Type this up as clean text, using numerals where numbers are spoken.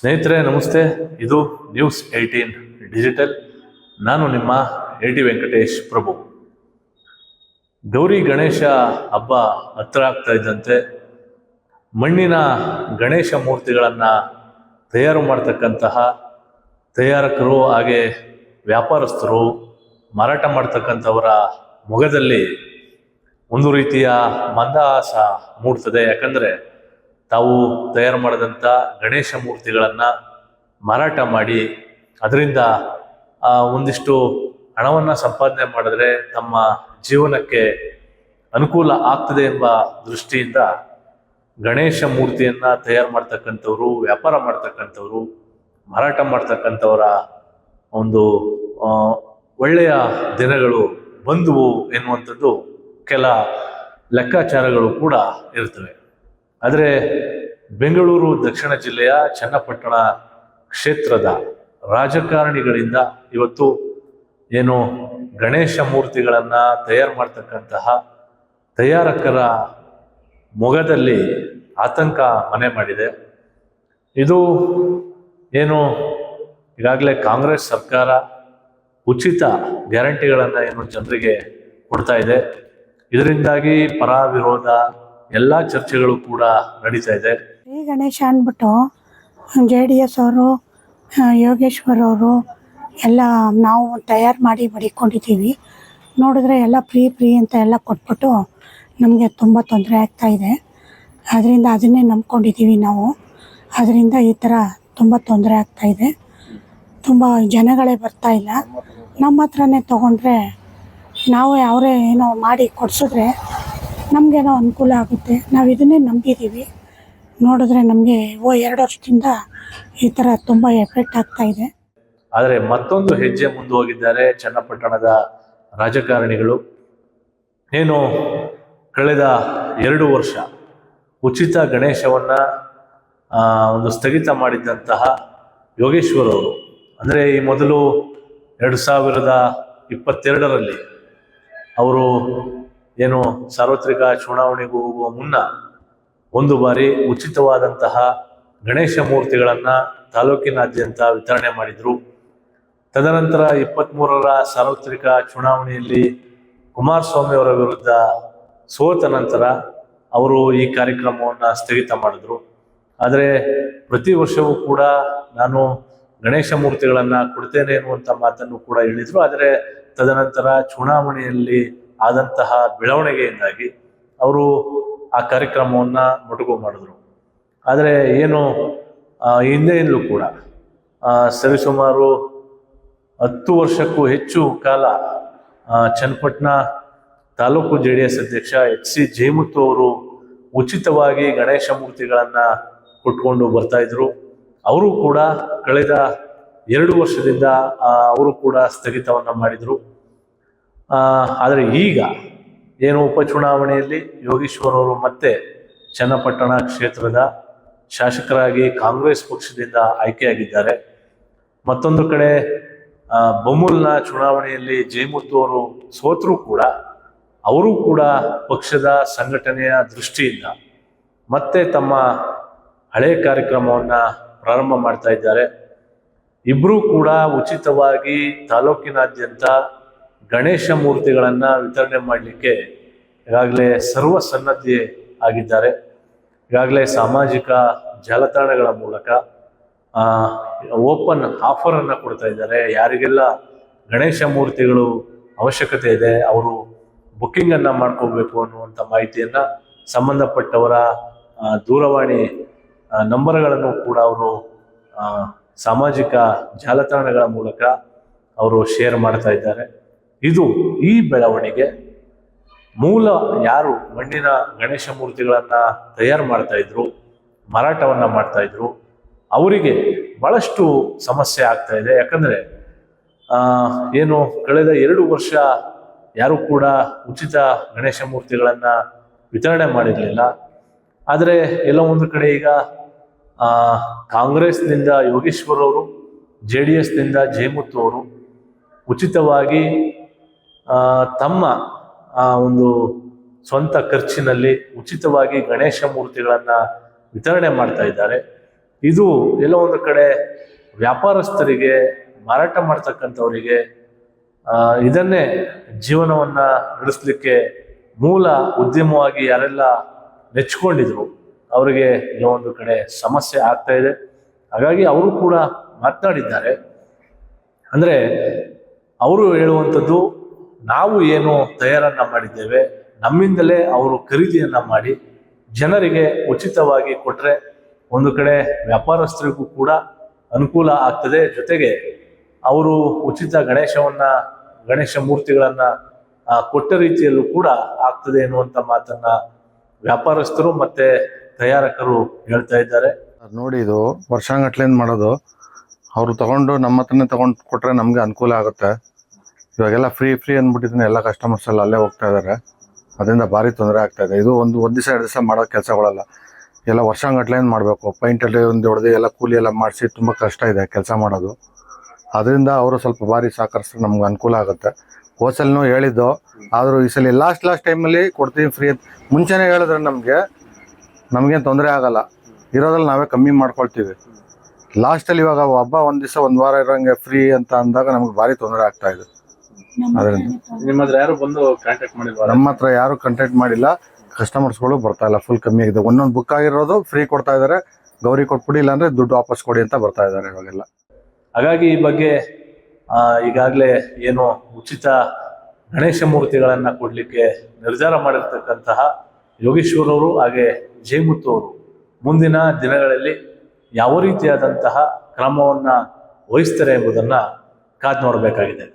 ಸ್ನೇಹಿತರೆ ನಮಸ್ತೆ. ಇದು News18 ಡಿಜಿಟಲ್. ನಾನು ನಿಮ್ಮ AT ವೆಂಕಟೇಶ್ ಪ್ರಭು. ಗೌರಿ ಗಣೇಶ ಹಬ್ಬ ಹತ್ರ ಆಗ್ತಾ ಇದ್ದಂತೆ ಮಣ್ಣಿನ ಗಣೇಶ ಮೂರ್ತಿಗಳನ್ನು ತಯಾರು ಮಾಡ್ತಕ್ಕಂತಹ ತಯಾರಕರು ಹಾಗೆ ವ್ಯಾಪಾರಸ್ಥರು ಮಾರಾಟ ಮಾಡ್ತಕ್ಕಂಥವರ ಮೊಗದಲ್ಲಿ ಒಂದು ರೀತಿಯ ಮಂದಹಾಸ ಮೂಡ್ತದೆ. ಯಾಕಂದರೆ ತಾವು ತಯಾರು ಮಾಡಿದಂಥ ಗಣೇಶ ಮೂರ್ತಿಗಳನ್ನು ಮಾರಾಟ ಮಾಡಿ ಅದರಿಂದ ಒಂದಿಷ್ಟು ಹಣವನ್ನು ಸಂಪಾದನೆ ಮಾಡಿದ್ರೆ ತಮ್ಮ ಜೀವನಕ್ಕೆ ಅನುಕೂಲ ಆಗ್ತದೆ ಎಂಬ ದೃಷ್ಟಿಯಿಂದ ಗಣೇಶ ಮೂರ್ತಿಯನ್ನು ತಯಾರು ಮಾಡ್ತಕ್ಕಂಥವ್ರು, ವ್ಯಾಪಾರ ಮಾಡ್ತಕ್ಕಂಥವ್ರು, ಮಾರಾಟ ಮಾಡ್ತಕ್ಕಂಥವರ ಒಂದು ಒಳ್ಳೆಯ ದಿನಗಳು ಬಂದವು ಎನ್ನುವಂಥದ್ದು ಕೆಲ ಲೆಕ್ಕಾಚಾರಗಳು ಕೂಡ ಇರ್ತವೆ. ಆದರೆ ಬೆಂಗಳೂರು ದಕ್ಷಿಣ ಜಿಲ್ಲೆಯ ಚನ್ನಪಟ್ಟಣ ಕ್ಷೇತ್ರದ ರಾಜಕಾರಣಿಗಳಿಂದ ಇವತ್ತು ಏನು ಗಣೇಶ ಮೂರ್ತಿಗಳನ್ನು ತಯಾರು ಮಾಡ್ತಕ್ಕಂತಹ ತಯಾರಕರ ಮೊಗದಲ್ಲಿ ಆತಂಕ ಮನೆ ಮಾಡಿದೆ. ಇದು ಏನು ಈಗಾಗಲೇ ಕಾಂಗ್ರೆಸ್ ಸರ್ಕಾರ ಉಚಿತ ಗ್ಯಾರಂಟಿಗಳನ್ನು ಏನು ಜನರಿಗೆ ಕೊಡ್ತಾ ಇದೆ, ಇದರಿಂದಾಗಿ ಪರ ವಿರೋಧ ಎಲ್ಲ ಚರ್ಚೆಗಳು ಕೂಡ ನಡೀತಾ ಇದೆ. ಶ್ರೀ ಗಣೇಶ ಅಂದ್ಬಿಟ್ಟು JDS ಅವರು, ಯೋಗೇಶ್ವರ್ ಅವರು ಎಲ್ಲ ನಾವು ತಯಾರು ಮಾಡಿ ಮಡಿಕೊಂಡಿದ್ದೀವಿ. ನೋಡಿದ್ರೆ ಎಲ್ಲ ಫ್ರೀ ಅಂತ ಎಲ್ಲ ಕೊಟ್ಬಿಟ್ಟು ನಮಗೆ ತುಂಬ ತೊಂದರೆ ಆಗ್ತಾಯಿದೆ. ಅದರಿಂದ ಅದನ್ನೇ ನಂಬ್ಕೊಂಡಿದ್ದೀವಿ ನಾವು. ಅದರಿಂದ ಈ ಥರ ತುಂಬ ತೊಂದರೆ ಆಗ್ತಾಯಿದೆ. ತುಂಬ ಜನಗಳೇ ಬರ್ತಾಯಿಲ್ಲ. ನಮ್ಮ ಹತ್ರನೇ ತೊಗೊಂಡ್ರೆ ನಾವು ಅವರೇ ಏನೋ ಮಾಡಿ ಕೊಡಿಸಿದ್ರೆ ನಮಗೇನೋ ಅನುಕೂಲ ಆಗುತ್ತೆ. ನಾವು ಇದನ್ನೇ ನಂಬಿದ್ದೀವಿ. ನೋಡಿದ್ರೆ ನಮಗೆ 2 ವರ್ಷದಿಂದ ಈ ಥರ ತುಂಬ ಎಫೆಕ್ಟ್ ಆಗ್ತಾಯಿದೆ. ಆದರೆ ಮತ್ತೊಂದು ಹೆಜ್ಜೆ ಮುಂದೆ ಹೋಗಿದ್ದಾರೆ ಚನ್ನಪಟ್ಟಣದ ರಾಜಕಾರಣಿಗಳು. ಏನು ಕಳೆದ 2 ವರ್ಷ ಉಚಿತ ಗಣೇಶವನ್ನು ಒಂದು ಸ್ಥಗಿತ ಮಾಡಿದ್ದಂತಹ ಯೋಗೇಶ್ವರ್ ಅವರು, ಅಂದರೆ ಈ ಮೊದಲು 2022ರಲ್ಲಿ ಅವರು ಏನು ಸಾರ್ವತ್ರಿಕ ಚುನಾವಣೆಗೂ ಹೋಗುವ ಮುನ್ನ ಒಂದು ಬಾರಿ ಉಚಿತವಾದಂತಹ ಗಣೇಶ ಮೂರ್ತಿಗಳನ್ನು ತಾಲೂಕಿನಾದ್ಯಂತ ವಿತರಣೆ ಮಾಡಿದರು. ತದನಂತರ 23ರ ಸಾರ್ವತ್ರಿಕ ಚುನಾವಣೆಯಲ್ಲಿ ಕುಮಾರಸ್ವಾಮಿ ಅವರ ವಿರುದ್ಧ ಸೋತ ನಂತರ ಅವರು ಈ ಕಾರ್ಯಕ್ರಮವನ್ನು ಸ್ಥಗಿತ ಮಾಡಿದ್ರು. ಆದರೆ ಪ್ರತಿ ವರ್ಷವೂ ಕೂಡ ನಾನು ಗಣೇಶ ಮೂರ್ತಿಗಳನ್ನು ಕೊಡ್ತೇನೆ ಎನ್ನುವಂಥ ಮಾತನ್ನು ಕೂಡ ಹೇಳಿದರು. ಆದರೆ ತದನಂತರ ಚುನಾವಣೆಯಲ್ಲಿ ಆದಂತಹ ಬೆಳವಣಿಗೆಯಿಂದಾಗಿ ಅವರು ಆ ಕಾರ್ಯಕ್ರಮವನ್ನು ಮೊಟಕು ಮಾಡಿದ್ರು. ಆದರೆ ಏನು ಹಿಂದೆಯಿಂದಲೂ ಕೂಡ ಸರಿಸುಮಾರು 10 ವರ್ಷಕ್ಕೂ ಹೆಚ್ಚು ಕಾಲ ಚನ್ನಪಟ್ಟಣ ತಾಲೂಕು JDS ಅಧ್ಯಕ್ಷ HC ಜಯಮುತ್ತು ಅವರು ಉಚಿತವಾಗಿ ಗಣೇಶ ಮೂರ್ತಿಗಳನ್ನು ಕೊಟ್ಕೊಂಡು ಬರ್ತಾಯಿದ್ರು. ಅವರು ಕೂಡ ಕಳೆದ 2 ವರ್ಷದಿಂದ ಅವರು ಕೂಡ ಸ್ಥಗಿತವನ್ನು ಮಾಡಿದರು. ಆದರೆ ಈಗ ಏನು ಉಪಚುನಾವಣೆಯಲ್ಲಿ ಯೋಗೇಶ್ವರ್ ಅವರು ಮತ್ತೆ ಚನ್ನಪಟ್ಟಣ ಕ್ಷೇತ್ರದ ಶಾಸಕರಾಗಿ ಕಾಂಗ್ರೆಸ್ ಪಕ್ಷದಿಂದ ಆಯ್ಕೆಯಾಗಿದ್ದಾರೆ. ಮತ್ತೊಂದು ಕಡೆ ಬೊಮ್ಮೂಲ್ನ ಚುನಾವಣೆಯಲ್ಲಿ ಜಯಮುತ್ತು ಅವರು ಸೋತರೂ ಕೂಡ ಅವರು ಕೂಡ ಪಕ್ಷದ ಸಂಘಟನೆಯ ದೃಷ್ಟಿಯಿಂದ ಮತ್ತೆ ತಮ್ಮ ಹಳೆಯ ಕಾರ್ಯಕ್ರಮವನ್ನು ಪ್ರಾರಂಭ ಮಾಡ್ತಾ ಇದ್ದಾರೆ. ಇಬ್ಬರೂ ಕೂಡ ಉಚಿತವಾಗಿ ತಾಲೂಕಿನಾದ್ಯಂತ ಗಣೇಶ ಮೂರ್ತಿಗಳನ್ನು ವಿತರಣೆ ಮಾಡಲಿಕ್ಕೆ ಈಗಾಗಲೇ ಸರ್ವಸನ್ನದ್ಧೆ ಆಗಿದ್ದಾರೆ. ಈಗಾಗಲೇ ಸಾಮಾಜಿಕ ಜಾಲತಾಣಗಳ ಮೂಲಕ ಓಪನ್ ಆಫರನ್ನು ಕೊಡ್ತಾ ಇದ್ದಾರೆ. ಯಾರಿಗೆಲ್ಲ ಗಣೇಶ ಮೂರ್ತಿಗಳು ಅವಶ್ಯಕತೆ ಇದೆ ಅವರು ಬುಕ್ಕಿಂಗನ್ನು ಮಾಡ್ಕೋಬೇಕು ಅನ್ನುವಂಥ ಮಾಹಿತಿಯನ್ನು ಸಂಬಂಧಪಟ್ಟವರ ದೂರವಾಣಿ ನಂಬರ್ಗಳನ್ನು ಕೂಡ ಅವರು ಸಾಮಾಜಿಕ ಜಾಲತಾಣಗಳ ಮೂಲಕ ಅವರು ಶೇರ್ ಮಾಡ್ತಾ ಇದ್ದಾರೆ. ಈ ಬೆಳವಣಿಗೆ ಮೂಲ ಯಾರು ಮಣ್ಣಿನ ಗಣೇಶ ಮೂರ್ತಿಗಳನ್ನು ತಯಾರು ಮಾಡ್ತಾ ಇದ್ರು, ಮಾರಾಟವನ್ನು ಮಾಡ್ತಾ ಇದ್ರು, ಅವರಿಗೆ ಬಹಳಷ್ಟು ಸಮಸ್ಯೆ ಆಗ್ತಾ ಇದೆ. ಯಾಕಂದರೆ ಏನು ಕಳೆದ 2 ವರ್ಷ ಯಾರು ಕೂಡ ಉಚಿತ ಗಣೇಶ ಮೂರ್ತಿಗಳನ್ನು ವಿತರಣೆ ಮಾಡಿರಲಿಲ್ಲ. ಆದರೆ ಎಲ್ಲ ಒಂದು ಕಡೆ ಈಗ ಕಾಂಗ್ರೆಸ್ನಿಂದ ಯೋಗೇಶ್ವರ್ ಅವರು, JDSನಿಂದ ಜಯಮುತ್ತು ಅವರು ಉಚಿತವಾಗಿ ತಮ್ಮ ಒಂದು ಸ್ವಂತ ಖರ್ಚಿನಲ್ಲಿ ಉಚಿತವಾಗಿ ಗಣೇಶ ಮೂರ್ತಿಗಳನ್ನು ವಿತರಣೆ ಮಾಡ್ತಾ ಇದ್ದಾರೆ. ಇದು ಎಲ್ಲೋ ಒಂದು ಕಡೆ ವ್ಯಾಪಾರಸ್ಥರಿಗೆ, ಮಾರಾಟ ಮಾಡ್ತಕ್ಕಂಥವರಿಗೆ ಇದನ್ನೇ ಜೀವನವನ್ನ ನಡೆಸಲಿಕ್ಕೆ ಮೂಲ ಉದ್ಯಮವಾಗಿ ಯಾರೆಲ್ಲ ನೆಚ್ಕೊಂಡಿದ್ರು ಅವರಿಗೆ ಎಲ್ಲೋ ಒಂದು ಕಡೆ ಸಮಸ್ಯೆ ಆಗ್ತಾ ಇದೆ. ಹಾಗಾಗಿ ಅವರು ಕೂಡ ಮಾತನಾಡಿದ್ದಾರೆ. ಅಂದ್ರೆ ಅವರು ಹೇಳುವಂಥದ್ದು, ನಾವು ಏನು ತಯಾರನ್ನ ಮಾಡಿದ್ದೇವೆ ನಮ್ಮಿಂದಲೇ ಅವರು ಖರೀದಿಯನ್ನ ಮಾಡಿ ಜನರಿಗೆ ಉಚಿತವಾಗಿ ಕೊಟ್ರೆ ಒಂದು ಕಡೆ ವ್ಯಾಪಾರಸ್ಥರಿಗೂ ಕೂಡ ಅನುಕೂಲ ಆಗ್ತದೆ, ಜೊತೆಗೆ ಅವರು ಉಚಿತ ಗಣೇಶ ಮೂರ್ತಿಗಳನ್ನ ಕೊಟ್ಟ ರೀತಿಯಲ್ಲೂ ಕೂಡ ಆಗ್ತದೆ ಎನ್ನುವಂತ ಮಾತನ್ನ ವ್ಯಾಪಾರಸ್ಥರು ಮತ್ತೆ ತಯಾರಕರು ಹೇಳ್ತಾ ಇದ್ದಾರೆ. ನೋಡಿ, ಇದು ವರ್ಷಾಂಗಟ್ಲೆಯಿಂದ ಮಾಡೋದು. ಅವರು ತಗೊಂಡು ನಮ್ಮ ಹತ್ರನೇ ತಗೊಂಡು ಕೊಟ್ರೆ ನಮ್ಗೆ ಅನುಕೂಲ ಆಗುತ್ತೆ. ಇವಾಗೆಲ್ಲ ಫ್ರೀ ಅಂದ್ಬಿಟ್ಟಿದ್ದೀನಿ, ಎಲ್ಲ ಕಸ್ಟಮರ್ಸ್ ಎಲ್ಲ ಅಲ್ಲೇ ಹೋಗ್ತಾ ಇದ್ದಾರೆ. ಅದರಿಂದ ಭಾರಿ ತೊಂದರೆ ಆಗ್ತಾ ಇದೆ. ಇದು ಒಂದು ದಿವಸ 2 ದಿವಸ ಮಾಡೋ ಕೆಲಸಗಳಲ್ಲ, ಎಲ್ಲ ವರ್ಷಾಂಗಟ್ಲೆಯಿಂದ ಮಾಡಬೇಕು. ಪೈಂಟಲ್ಲಿ ಒಂದು ಹೊಡೆದು ಎಲ್ಲ ಕೂಲಿ ಎಲ್ಲ ಮಾಡಿಸಿ ತುಂಬ ಕಷ್ಟ ಇದೆ ಕೆಲಸ ಮಾಡೋದು. ಅದರಿಂದ ಅವರು ಸ್ವಲ್ಪ ಭಾರಿ ಸಹಕರಿಸಿದ್ರೆ ನಮ್ಗೆ ಅನುಕೂಲ ಆಗುತ್ತೆ. ಹೋಸಲ್ನೂ ಹೇಳಿದ್ದು, ಆದರೂ ಈ ಸಲ ಲಾಸ್ಟ್ ಟೈಮಲ್ಲಿ ಕೊಡ್ತೀವಿ ಫ್ರೀ ಅಂತ ಮುಂಚೆನೇ ಹೇಳಿದ್ರೆ ನಮಗೇನು ತೊಂದರೆ ಆಗಲ್ಲ. ಇರೋದ್ರಲ್ಲಿ ನಾವೇ ಕಮ್ಮಿ ಮಾಡ್ಕೊಳ್ತೀವಿ. ಲಾಸ್ಟಲ್ಲಿ ಇವಾಗ ಹಬ್ಬ 1 ದಿವಸ 1 ವಾರ ಇರೋಂಗೆ ಫ್ರೀ ಅಂತ ಅಂದಾಗ ನಮ್ಗೆ ಭಾರಿ ತೊಂದರೆ ಆಗ್ತಾ ಇದೆ. ಅದರಿಂದ ನಿಮ್ಮ ಹತ್ರ ಯಾರು ಬಂದು ಕಾಂಟ್ಯಾಕ್ಟ್ ಮಾಡಿಲ್ವಾ? ನಮ್ಮ ಹತ್ರ ಯಾರು ಕಾಂಟ್ಯಾಕ್ಟ್ ಮಾಡಿಲ್ಲ. ಕಸ್ಟಮರ್ಸ್ಗಳು ಬರ್ತಾ ಇಲ್ಲ, ಫುಲ್ ಕಮ್ಮಿ ಆಗಿದೆ. ಒಂದೊಂದು ಬುಕ್ ಆಗಿರೋದು ಫ್ರೀ ಕೊಡ್ತಾ ಇದ್ದಾರೆ. ಗೌರಿ ಕೊಟ್ಬಿಡಿ, ಇಲ್ಲಾಂದ್ರೆ ದುಡ್ಡು ವಾಪಸ್ ಕೊಡಿ ಅಂತ ಬರ್ತಾ ಇದ್ದಾರೆ ಇವಾಗೆಲ್ಲ. ಹಾಗಾಗಿ ಈ ಬಗ್ಗೆ ಈಗಾಗಲೇ ಏನು ಉಚಿತ ಗಣೇಶ ಮೂರ್ತಿಗಳನ್ನ ಕೊಡ್ಲಿಕ್ಕೆ ನಿರ್ಧಾರ ಮಾಡಿರ್ತಕ್ಕಂತಹ ಯೋಗೇಶ್ವರ್ ಅವರು ಹಾಗೆ ಜಯಮುತ್ತು ಅವರು ಮುಂದಿನ ದಿನಗಳಲ್ಲಿ ಯಾವ ರೀತಿಯಾದಂತಹ ಕ್ರಮವನ್ನ ವಹಿಸ್ತಾರೆ ಎಂಬುದನ್ನ ಕಾದು ನೋಡಬೇಕಾಗಿದೆ.